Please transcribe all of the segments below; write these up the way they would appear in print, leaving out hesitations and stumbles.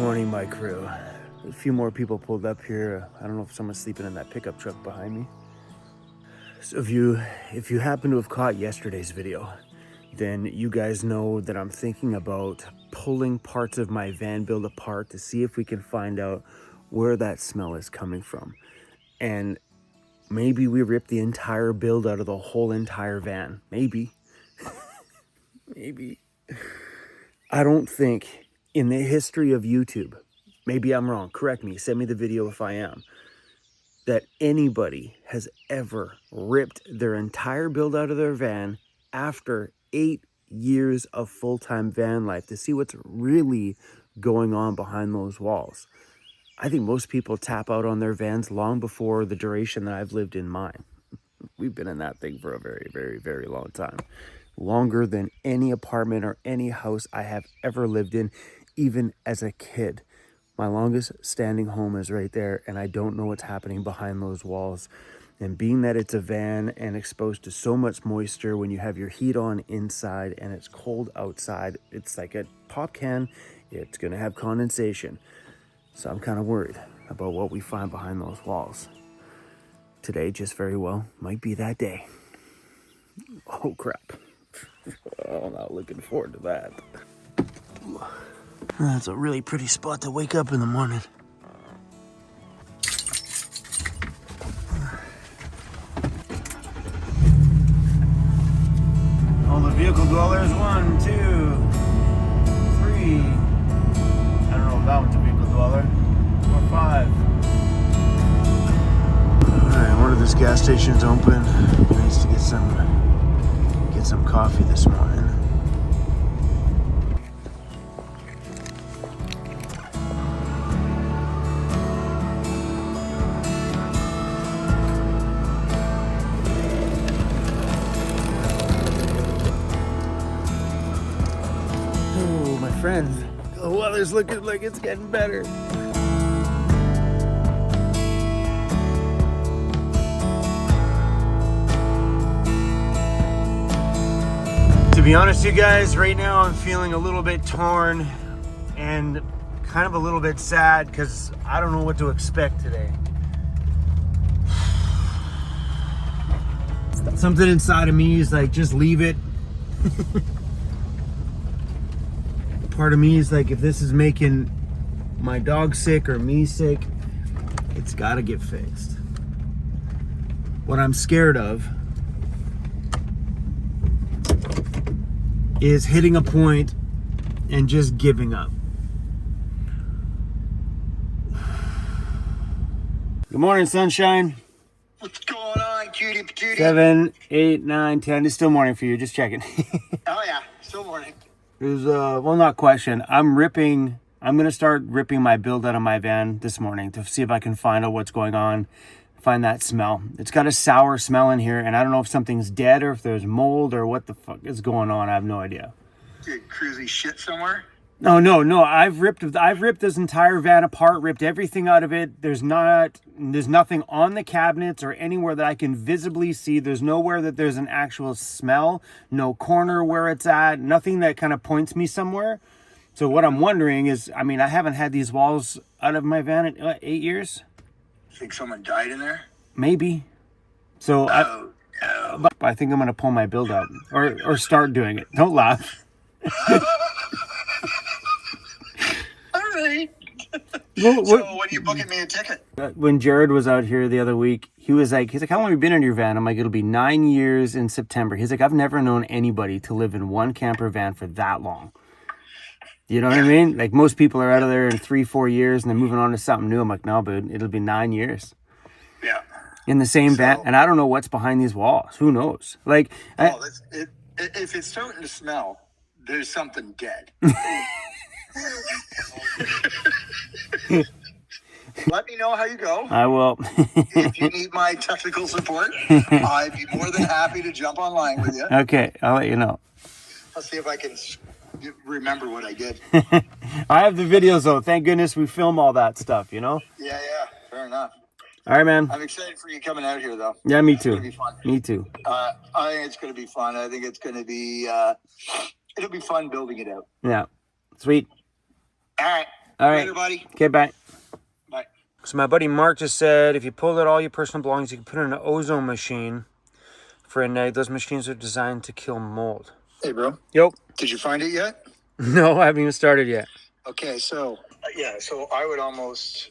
Morning, my crew. A few more people pulled up here. I don't know if someone's sleeping in that pickup truck behind me. So if you happen to have caught yesterday's video, then you guys know that I'm thinking about pulling parts of my van build apart to see if we can find out where that smell is coming from. And maybe we rip the entire build out of the whole entire van. Maybe. Maybe. I don't think in the history of YouTube, maybe I'm wrong, correct me, send me the video if I am, that anybody has ever ripped their entire build out of their van after 8 years of full-time van life to see what's really going on behind those walls. I think most people tap out on their vans long before the duration that I've lived in mine. We've been in that thing for a very, very, very long time. Longer than any apartment or any house I have ever lived in, even as a kid. My longest standing home is right there, and I don't know what's happening behind those walls. And being that it's a van and exposed to so much moisture when you have your heat on inside and it's cold outside, it's like a pop can, it's gonna have condensation. So I'm kind of worried about what we find behind those walls. Today just very well might be that day. Oh crap. Oh, I'm not looking forward to that. That's a really pretty spot to wake up in the morning. All the vehicle dwellers, 1, 2, 3. I don't know if that one's a vehicle dweller. 4, 5. Alright, one of these gas stations open. Nice to get some coffee this morning. Oh, my friends, the weather's looking like it's getting better. To be honest, you guys, right now I'm feeling a little bit torn and kind of a little bit sad because I don't know what to expect today. Something inside of me is like, just leave it. Part of me is like, if this is making my dog sick or me sick, it's got to get fixed. What I'm scared of is hitting a point and just giving up. Good morning, sunshine. What's going on, cutie patootie? 7, 8, 9, 10. It's still morning for you, just checking. Oh yeah, still morning. There's well, not question. I'm gonna start ripping my build out of my van this morning to see if I can find out what's going on, find that smell. It's got a sour smell in here, and I don't know if something's dead or if there's mold or what the fuck is going on. I have no idea. Did cruisy shit somewhere? No. I've ripped this entire van apart, ripped everything out of it. There's nothing on the cabinets or anywhere that I can visibly see. There's nowhere that there's an actual smell, no corner where it's at, nothing that kind of points me somewhere. So what I'm wondering is, I mean, I haven't had these walls out of my van in 8 years. Think someone died in there? Maybe. So No. I think I'm gonna pull my build out or start doing it. Don't laugh. All right. Well, So when are you booking me a ticket? when Jared was out here the other week, he's like, how long have you been in your van? I'm like, it'll be 9 years in September. He's like, I've never known anybody to live in one camper van for that long. You know what I mean? Like, most people are out of there in 3-4 years and they're moving on to something new. I'm like, no, but it'll be 9 years Yeah. in the same van. And I don't know what's behind these walls. Who knows? Like, If it's starting to smell, there's something dead. Let me know how you go. I will. If you need my technical support, I'd be more than happy to jump online with you. Okay, I'll let you know. I'll see if I can remember what I did. I have the videos though. Thank goodness we film all that stuff, you know? Yeah, fair enough. All right, man. I'm excited for you coming out here, though. Yeah, me too. It's gonna be fun. Me too. I think it's going to be fun. I think it's going to be, it'll be fun building it out. Yeah. Sweet. All right. All right. Later, buddy. Okay, bye. Bye. So my buddy Mark just said, if you pull out all your personal belongings, you can put it in an ozone machine for a night. Those machines are designed to kill mold. Hey, bro. Yep. Did you find it yet? No, I haven't even started yet. Okay, so yeah, so I would almost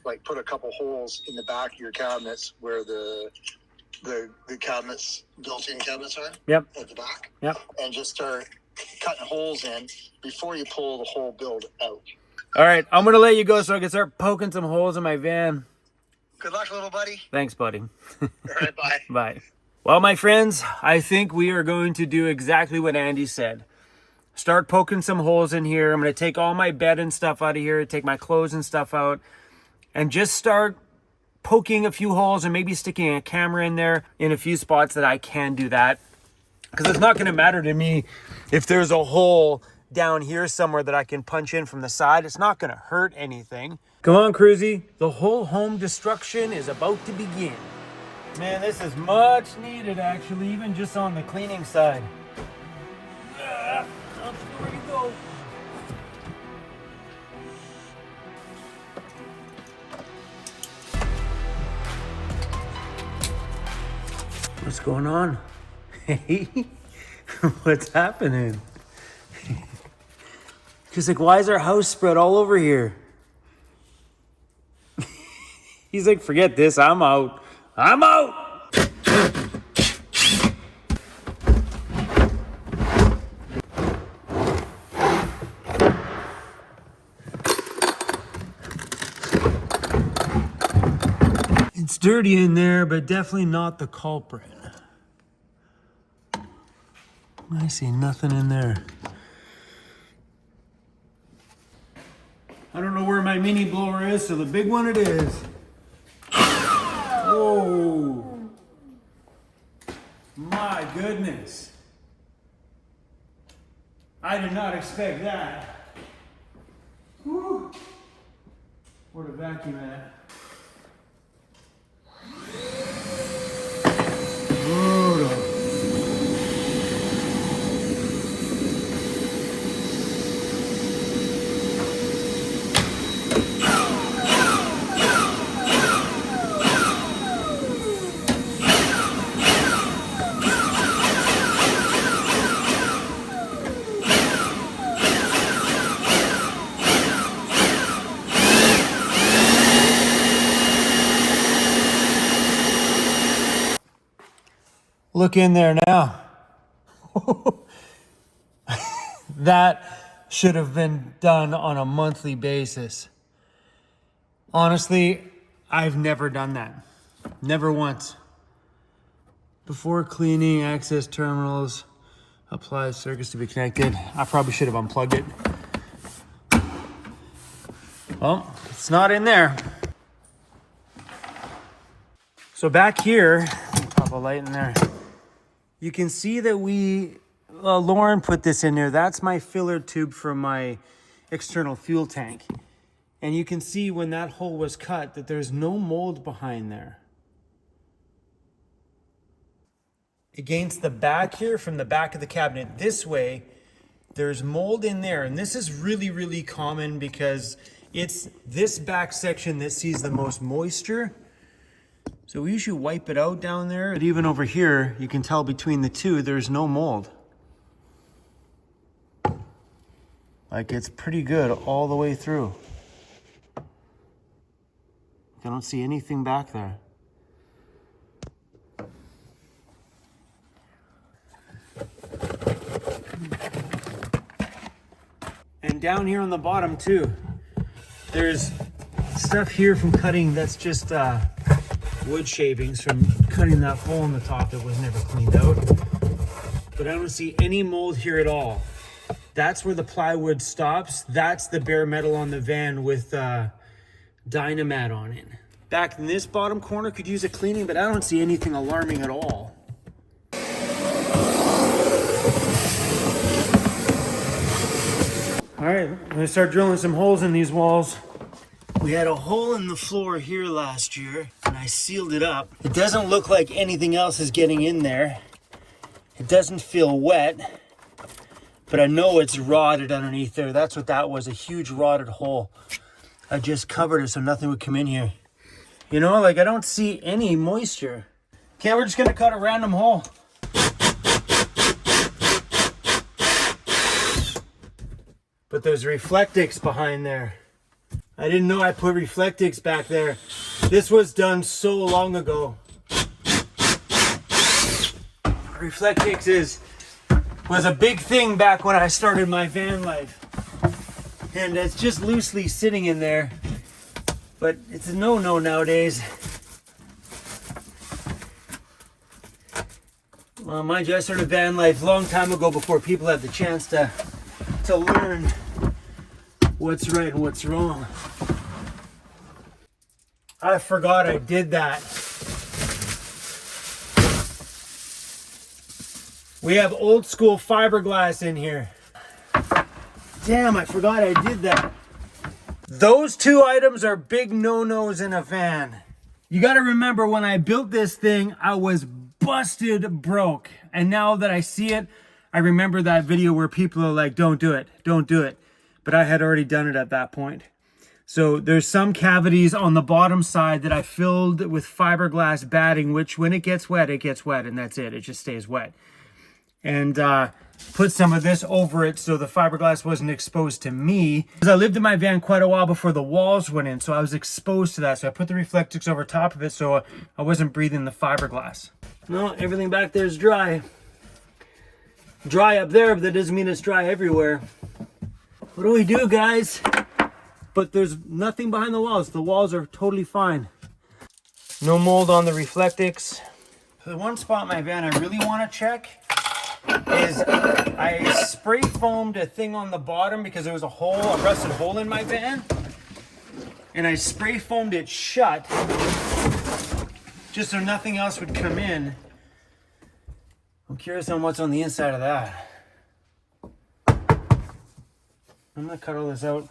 like put a couple holes in the back of your cabinets where the cabinets, built-in cabinets are. Yep. At the back. Yep. And just start cutting holes in before you pull the whole build out. All right, I'm gonna let you go so I can start poking some holes in my van. Good luck, little buddy. Thanks, buddy. All right, bye. Bye. Well, my friends, I think we are going to do exactly what Andy said. Start poking some holes in here. I'm going to take all my bed and stuff out of here, take my clothes and stuff out, and just start poking a few holes and maybe sticking a camera in there in a few spots that I can do that. Because it's not going to matter to me if there's a hole down here somewhere that I can punch in from the side. It's not going to hurt anything. Come on, Cruzy. The whole home destruction is about to begin. Man, this is much needed, actually, even just on the cleaning side. Where you go? What's going on? Hey, what's happening? She's like, why is our house spread all over here? He's like, forget this, I'm out. I'm out! It's dirty in there, but definitely not the culprit. I see nothing in there. I don't know where my mini blower is, so the big one it is. Oh, my goodness. I did not expect that. Whew. Where the vacuum at? Brutal. Look in there now. That should have been done on a monthly basis. Honestly, I've never done that. Never once. Before cleaning, access terminals, apply circuits to be connected. I probably should have unplugged it. Well, it's not in there. So back here, pop a light in there. You can see that Lauren put this in there. That's my filler tube for my external fuel tank. And you can see when that hole was cut that there's no mold behind there. Against the back here, from the back of the cabinet this way, there's mold in there. And this is really, really common because it's this back section that sees the most moisture. So we usually wipe it out down there. But even over here, you can tell between the two, there's no mold. Like, it's pretty good all the way through. I don't see anything back there. And down here on the bottom too, there's stuff here from cutting that's just wood shavings from cutting that hole in the top that was never cleaned out. But I don't see any mold here at all. That's where the plywood stops. That's the bare metal on the van with Dynamat on it. Back in this bottom corner could use a cleaning, but I don't see anything alarming at all. All right, I'm gonna start drilling some holes in these walls. We had a hole in the floor here last year and I sealed it up. It doesn't look like anything else is getting in there. It doesn't feel wet, but I know it's rotted underneath there. That's what that was, a huge rotted hole. I just covered it so nothing would come in here. You know, like I don't see any moisture. Okay, we're just gonna cut a random hole. But there's Reflectix behind there. I didn't know I put Reflectix back there. This was done so long ago. Reflectix was a big thing back when I started my van life. And it's just loosely sitting in there. But it's a no-no nowadays. Well, mind you, I started van life a long time ago before people had the chance to learn what's right and what's wrong. I forgot I did that. We have old school fiberglass in here. Damn, I forgot I did that. Those two items are big no-nos in a van. You gotta remember, when I built this thing, I was busted broke. And now that I see it, I remember that video where people are like, don't do it, don't do it. But I had already done it at that point. So there's some cavities on the bottom side that I filled with fiberglass batting, which when it gets wet, and that's it. It just stays wet. And put some of this over it so the fiberglass wasn't exposed to me. Because I lived in my van quite a while before the walls went in, so I was exposed to that. So I put the Reflectix over top of it so I wasn't breathing the fiberglass. No, everything back there is dry. Dry up there, but that doesn't mean it's dry everywhere. What do we do, guys? But there's nothing behind the walls. The walls are totally fine. No mold on the Reflectix. The one spot in my van I really want to check is I spray foamed a thing on the bottom because there was a rusted hole in my van. And I spray foamed it shut just so nothing else would come in. I'm curious on what's on the inside of that. I'm gonna cut all this out.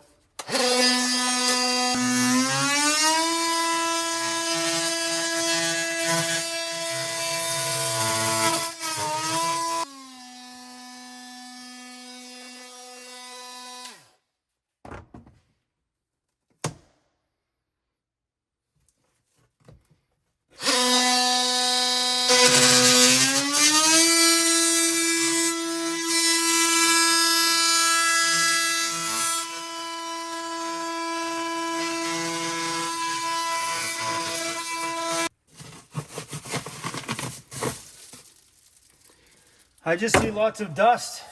I just see lots of dust.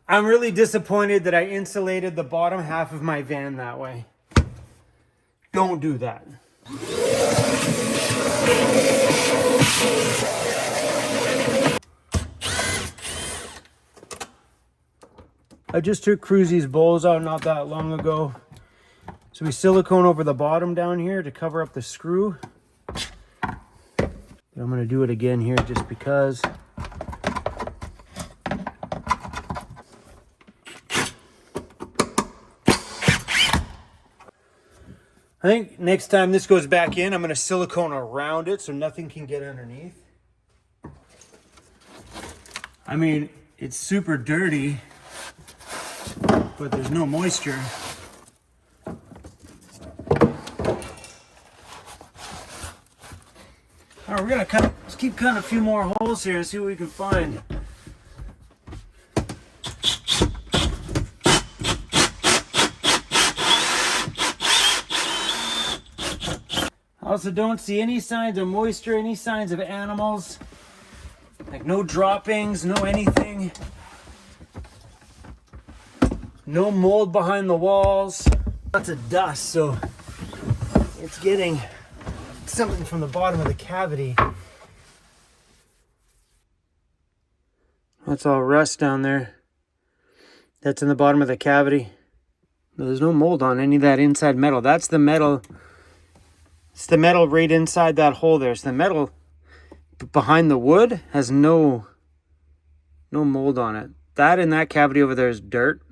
I'm really disappointed that I insulated the bottom half of my van that way. Don't do that. I just took Cruzy's bowls out not that long ago. So we silicone over the bottom down here to cover up the screw. But I'm going to do it again here just because. I think next time this goes back in, I'm going to silicone around it so nothing can get underneath. I mean, it's super dirty, but there's no moisture. All right, we're going to let's keep cutting a few more holes here and see what we can find. I also don't see any signs of moisture, any signs of animals. Like no droppings, no anything. No mold behind the walls. Lots of dust, so it's getting something from the bottom of the cavity. That's all rust down there. That's in the bottom of the cavity. There's no mold on any of that inside metal. That's the metal. It's the metal right inside that hole there. So the metal But behind the wood has no mold on it. That and that cavity over there is dirt.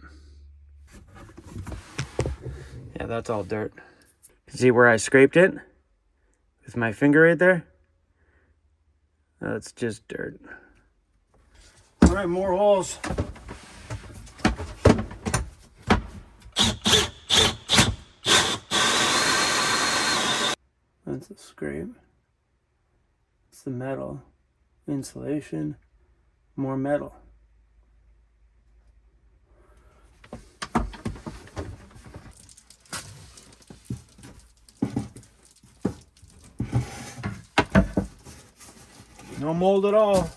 Yeah, that's all dirt. See where I scraped it with my finger right there? That's just dirt. All right, more holes. That's a scrape. It's the metal. Insulation. More metal. No mold at all.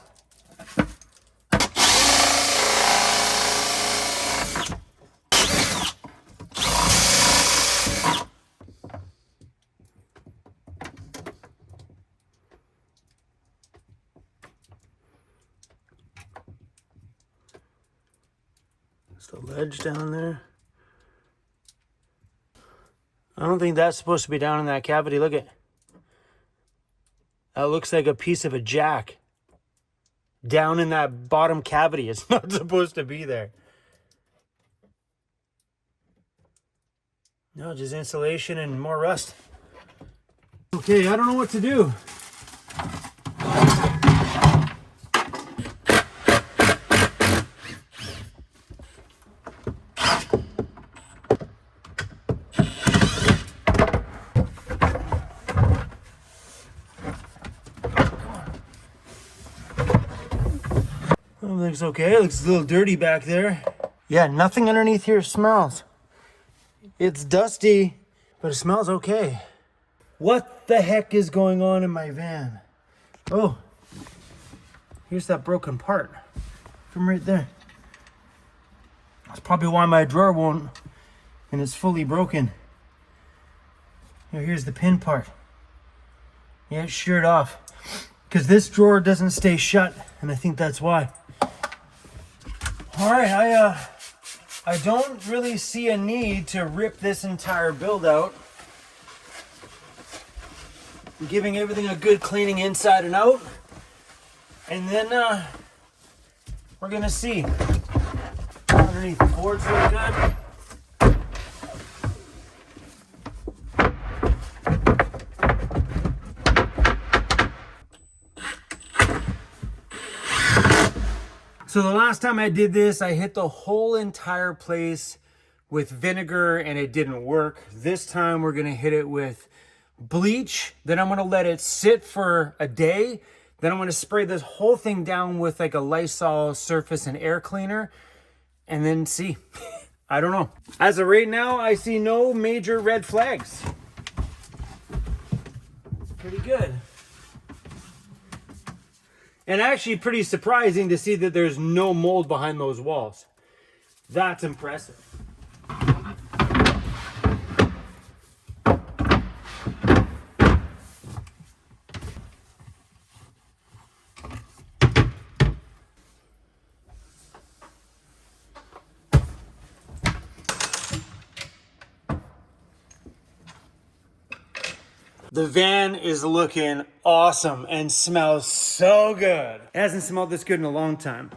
There's a ledge down there. I don't think that's supposed to be down in that cavity. Look at that. Looks like a piece of a jack down in that bottom cavity. It's not supposed to be there. No, just insulation and more rust. Okay, I don't know what to do. Looks okay. It looks a little dirty back there. Yeah, nothing underneath here smells. It's dusty, but it smells okay. What the heck is going on in my van? Oh, here's that broken part from right there. That's probably why my drawer won't, and it's fully broken. Here's the pin part. Yeah, it's sheared off. Because this drawer doesn't stay shut, and I think that's why. All right, I don't really see a need to rip this entire build out. I'm giving everything a good cleaning inside and out. And then we're gonna see. Underneath the boards look good. So the last time I did this, I hit the whole entire place with vinegar and it didn't work. This time we're gonna hit it with bleach. Then I'm gonna let it sit for a day. Then I'm gonna spray this whole thing down with like a Lysol surface and air cleaner and then see. I don't know. As of right now, I see no major red flags. Pretty good. And actually pretty surprising to see that there's no mold behind those walls. That's impressive. The van is looking awesome and smells so good. It hasn't smelled this good in a long time.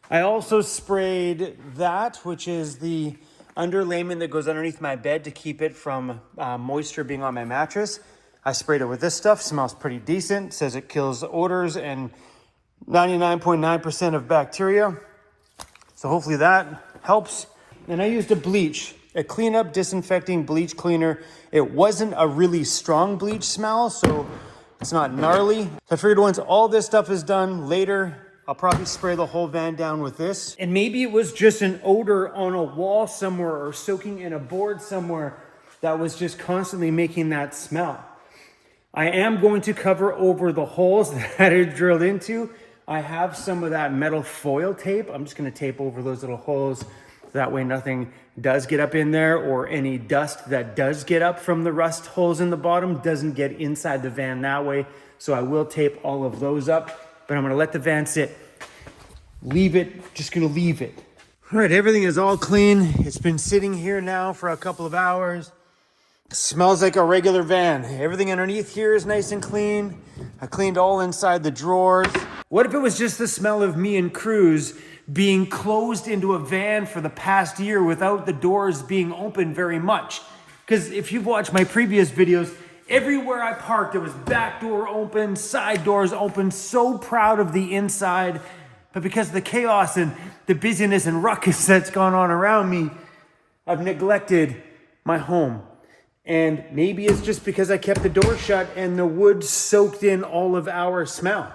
I also sprayed that, which is the underlayment that goes underneath my bed to keep it from moisture being on my mattress. I sprayed it with this stuff. Smells pretty decent. Says it kills odors and 99.9% of bacteria. So hopefully that helps. And I used a bleach. A cleanup disinfecting bleach cleaner. It wasn't a really strong bleach smell, so it's not gnarly. So I figured once all this stuff is done later, I'll probably spray the whole van down with this. And maybe it was just an odor on a wall somewhere or soaking in a board somewhere that was just constantly making that smell. I am going to cover over the holes that it drilled into. I have some of that metal foil tape. I'm just gonna tape over those little holes. That way nothing does get up in there, or any dust that does get up from the rust holes in the bottom doesn't get inside the van that way. So I will tape all of those up, but I'm gonna let the van sit. Leave it, just gonna leave it. All right, everything is all clean. It's been sitting here now for a couple of hours. Smells like a regular van. Everything underneath here is nice and clean. I cleaned all inside the drawers. What if it was just the smell of me and Cruz being closed into a van for the past year without the doors being open very much? Because if you've watched my previous videos, everywhere I parked, there was back door open, side doors open. So proud of the inside. But because of the chaos and the busyness and ruckus that's gone on around me, I've neglected my home. And maybe it's just because I kept the door shut and the wood soaked in all of our smell.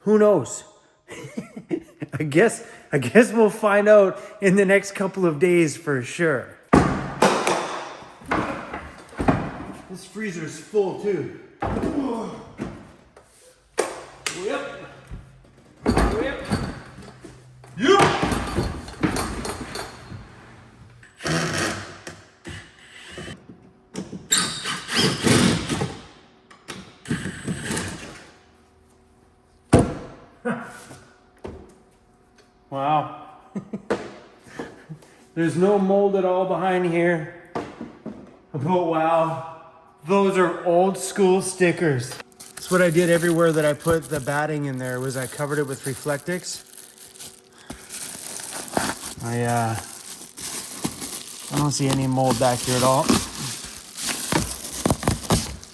Who knows? I guess we'll find out in the next couple of days for sure. This freezer's full too. Yep. Yep. Yep. Wow. There's no mold at all behind here. But wow, those are old school stickers. That's what I did everywhere that I put the batting in there, was I covered it with Reflectix. I don't see any mold back here at all.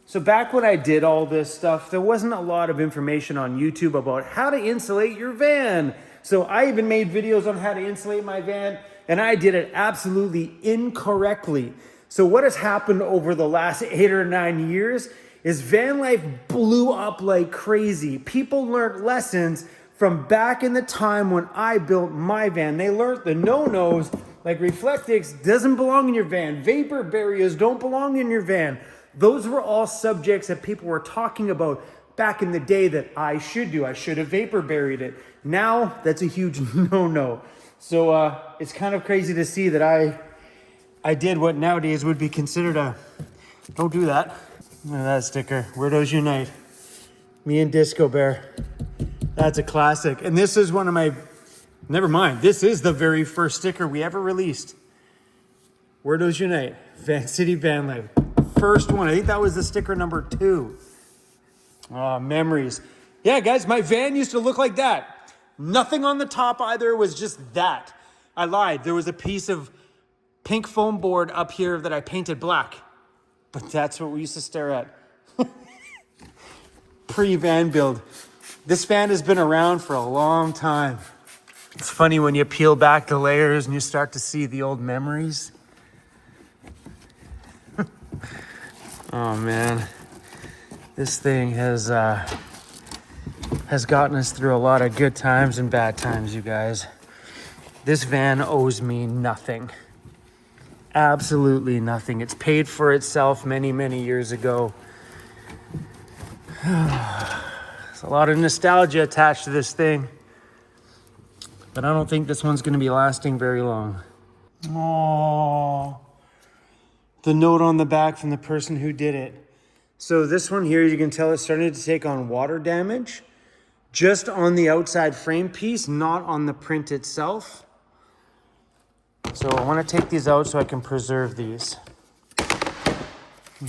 So back when I did all this stuff, there wasn't a lot of information on YouTube about how to insulate your van. So I even made videos on how to insulate my van, and I did it absolutely incorrectly. So what has happened over the last 8 or 9 years is van life blew up like crazy. People learned lessons from back in the time when I built my van. They learned the no-nos, like Reflectix doesn't belong in your van. Vapor barriers don't belong in your van. Those were all subjects that people were talking about back in the day that I should do. I should have vapor buried it. Now, that's a huge no-no. So it's kind of crazy to see that I did what nowadays would be considered a, don't do that. Look at that sticker, Weirdos Unite. Me and Disco Bear. That's a classic. And this is one of my, never mind, this is the very first sticker we ever released. Weirdos Unite, Vancity Vanlife. First one, I think that was the sticker number 2. Oh, memories. Yeah, guys, my van used to look like that. Nothing on the top either, it was just that. I lied, there was a piece of pink foam board up here that I painted black. But that's what we used to stare at. Pre-van build. This van has been around for a long time. It's funny when you peel back the layers and you start to see the old memories. Oh man, this thing has gotten us through a lot of good times and bad times, you guys. This van owes me nothing. Absolutely nothing. It's paid for itself many, many years ago. There's a lot of nostalgia attached to this thing, but I don't think this one's going to be lasting very long. Aww. The note on the back from the person who did it. So this one here, you can tell it's starting to take on water damage just on the outside frame piece, not on the print itself. So I want to take these out so I can preserve these.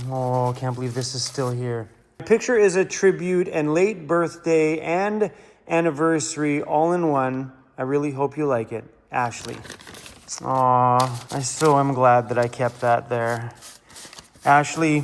Oh, I can't believe this is still here. The picture is a tribute and late birthday and anniversary all in one. I really hope you like it. Ashley. Aw, I so am glad that I kept that there. Ashley,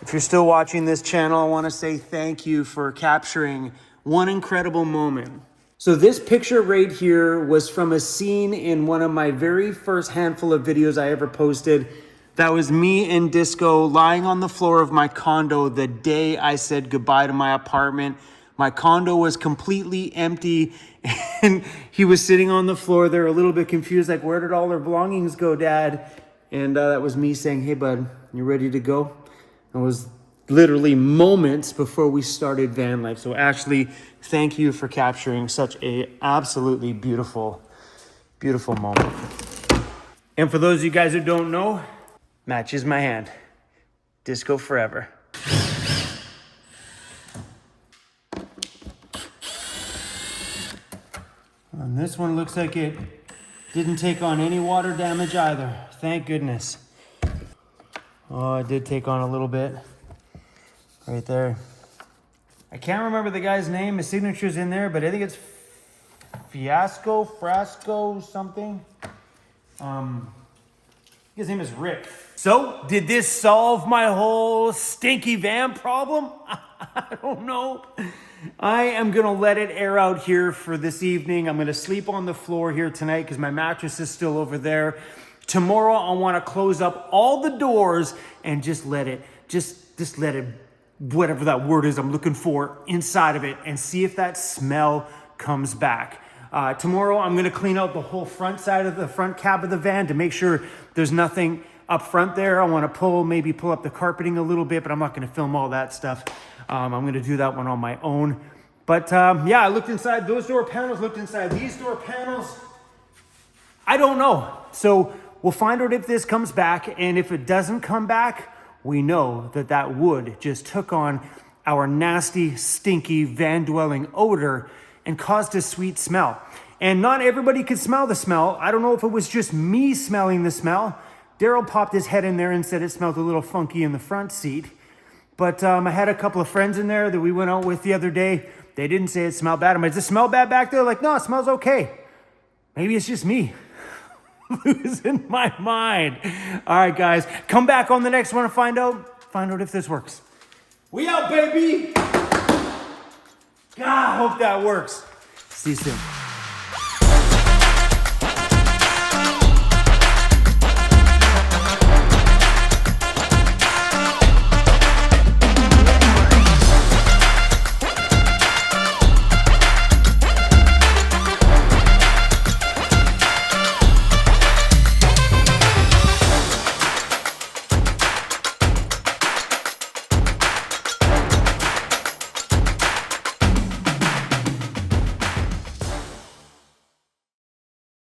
if you're still watching this channel, I want to say thank you for capturing one incredible moment. So this picture right here was from a scene in one of my very first handful of videos I ever posted. That was me and Disco lying on the floor of my condo the day I said goodbye to my apartment. My condo was completely empty and he was sitting on the floor there a little bit confused, like, where did all our belongings go, Dad? And that was me saying, hey, bud, you ready to go? It was literally moments before we started van life. So Ashley, thank you for capturing such a absolutely beautiful, beautiful moment. And for those of you guys who don't know, matches my hand. Disco forever. And this one looks like it didn't take on any water damage either. Thank goodness. Oh, it did take on a little bit. Right there. I can't remember the guy's name. His signature's in there, but I think it's Frasco, something. His name is Rick. So, did this solve my whole stinky van problem? I don't know. I am gonna let it air out here for this evening. I'm gonna sleep on the floor here tonight because my mattress is still over there. Tomorrow, I wanna close up all the doors and just let it, whatever that word is I'm looking for, inside of it and see if that smell comes back. Tomorrow, I'm gonna clean out the whole front side of the front cab of the van to make sure there's nothing up front there. I wanna maybe pull up the carpeting a little bit, but I'm not gonna film all that stuff. I'm gonna do that one on my own. But yeah, I looked inside those door panels, looked inside these door panels. I don't know. So we'll find out if this comes back, and if it doesn't come back, we know that that wood just took on our nasty, stinky, van-dwelling odor and caused a sweet smell. And not everybody could smell the smell. I don't know if it was just me smelling the smell. Daryl popped his head in there and said it smelled a little funky in the front seat. But I had a couple of friends in there that we went out with the other day. They didn't say it smelled bad. I'm like, does it smell bad back there? Like, no, it smells okay. Maybe it's just me. Losing my mind. All right, guys, come back on the next one to find out if this works. We out, baby. God, I hope that works. See you soon.